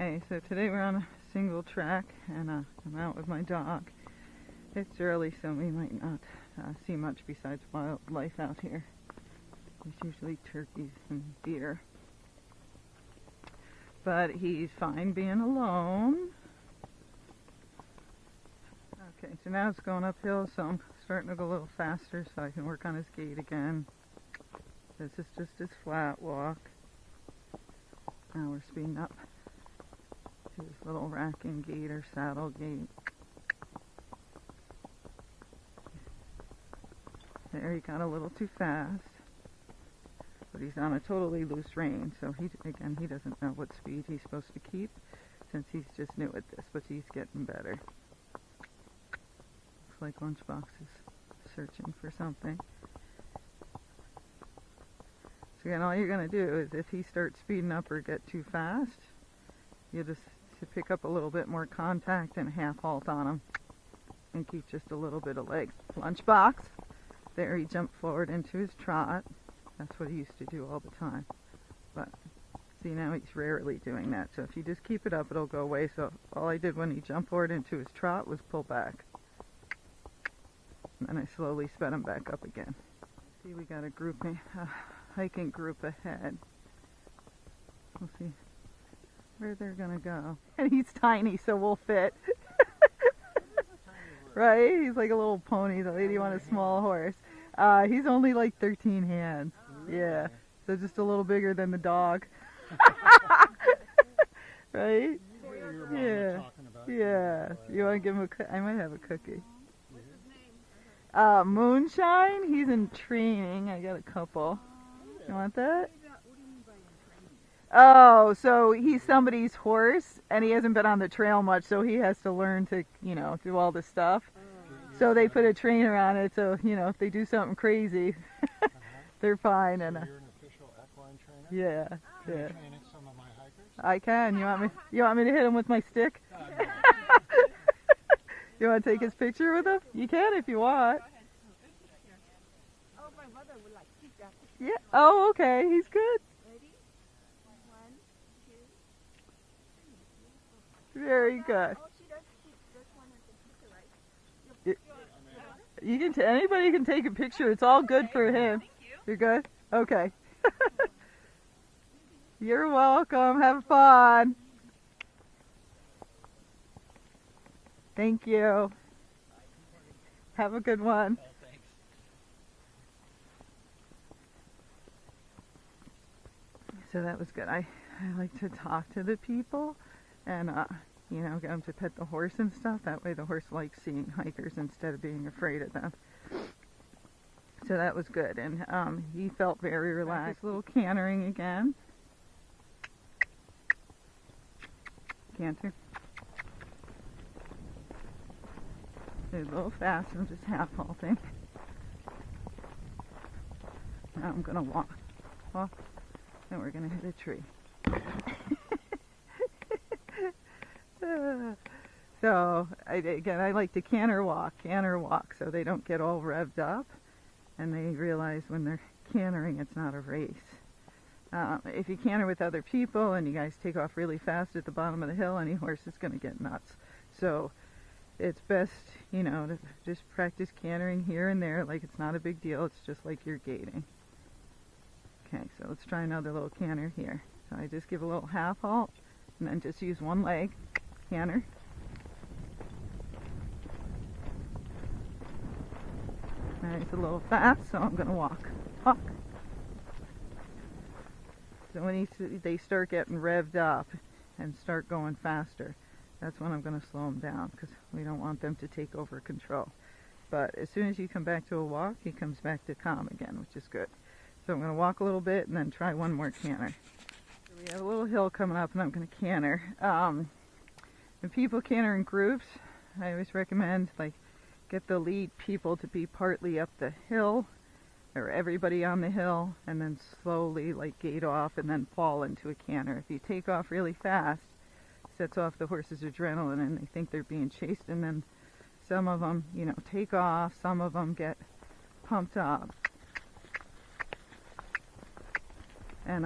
Okay, so today we're on a single track, and I'm out with my dog. It's early, so we might not see much besides wildlife out here. There's usually turkeys and deer. But he's fine being alone. Okay, so now it's going uphill, so I'm starting to go a little faster so I can work on his gait again. This is just his flat walk. Now we're speeding up to his little racking gait or saddle gait. There, he got a little too fast. But he's on a totally loose rein, so he doesn't know what speed he's supposed to keep since he's just new at this, but he's getting better. Looks like Lunchbox is searching for something. So again, all you're going to do is if he starts speeding up or get too fast, you just pick up a little bit more contact and half halt on him and keep just a little bit of leg. Lunchbox. There, he jumped forward into his trot. That's what he used to do all the time. But see, now he's rarely doing that. So if you just keep it up, it'll go away. So all I did when he jumped forward into his trot was pull back. And then I slowly sped him back up again. See, we got a hiking group ahead. We'll see where they're gonna go. And he's tiny, so we'll fit. Right? He's like a little pony. The lady wanted a small horse. He's only like 13 hands. Yeah. So just a little bigger than the dog. Right? Yeah. Yeah. You want to give him a I might have a cookie. Moonshine. He's in training. I got a couple. You want that? Oh, so he's somebody's horse, and he hasn't been on the trail much, so he has to learn to, do all this stuff. So they put a trainer on it, so, if they do something crazy, they're fine. So and you're an official equine trainer? Yeah. Can you train some of my hikers? I can. You want me to hit him with my stick? No. You want to take his picture with him? You can if you want. Oh, my mother would like to keep that. Yeah. Oh, okay. He's good. Ready? 1, 2. Very good. Oh, she does keep this one as a picture, right? You can. Anybody can take a picture. It's all good for him. Thank you. You're good? Okay. You're welcome. Have fun. Thank you. Have a good one. So that was good. I like to talk to the people and, get them to pet the horse and stuff. That way the horse likes seeing hikers instead of being afraid of them. So that was good. And he felt very relaxed. A little cantering again. Canter. A little fast. I'm just half halting. Now I'm going to walk. And we're going to hit a tree. So, I like to canter walk, so they don't get all revved up, and they realize when they're cantering it's not a race. If you canter with other people and you guys take off really fast at the bottom of the hill, any horse is going to get nuts. So, it's best, to just practice cantering here and there, like it's not a big deal, it's just like you're gaiting. Okay, so let's try another little canter here. So I just give a little half halt, and then just use one leg, canter. Now it's a little fast, so I'm going to walk. So when they start getting revved up and start going faster, that's when I'm going to slow them down, because we don't want them to take over control. But as soon as you come back to a walk, he comes back to calm again, which is good. So I'm going to walk a little bit and then try one more canter. So we have a little hill coming up and I'm going to canter. When people canter in groups, I always recommend get the lead people to be partly up the hill or everybody on the hill, and then slowly gate off and then fall into a canter. If you take off really fast, it sets off the horse's adrenaline and they think they're being chased, and then some of them, take off, some of them get pumped up. And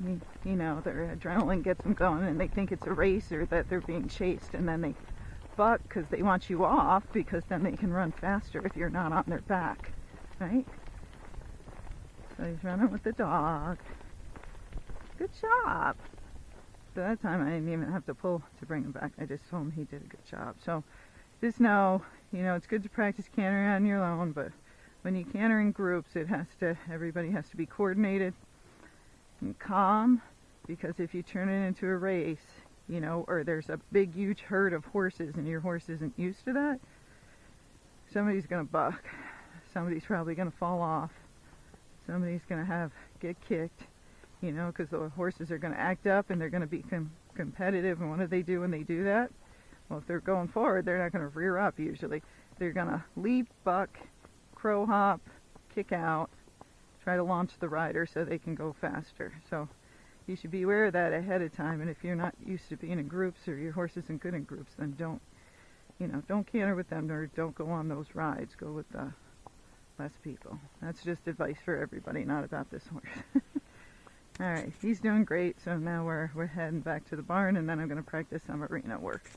You know, their adrenaline gets them going and they think it's a race or that they're being chased, and then they buck because they want you off, because then they can run faster if you're not on their back, right? So he's running with the dog. Good job. So that time I didn't even have to pull to bring him back. I just told him he did a good job. So just know, you know, it's good to practice cantering on your own, but when you canter in groups, everybody has to be coordinated and calm, because if you turn it into a race, you know, or there's a big huge herd of horses and your horse isn't used to that, somebody's going to buck. Somebody's probably going to fall off. Somebody's going to get kicked, you know, because the horses are going to act up and they're going to be competitive. And what do they do when they do that? Well, if they're going forward, they're not going to rear up usually. They're going to leap, buck, crow hop, kick out, try to launch the rider so they can go faster. So you should be aware of that ahead of time. And if you're not used to being in groups, or your horse isn't good in groups, then don't canter with them, or don't go on those rides. Go with less people. That's just advice for everybody, not about this horse. All right, he's doing great. So now we're heading back to the barn, and then I'm going to practice some arena work.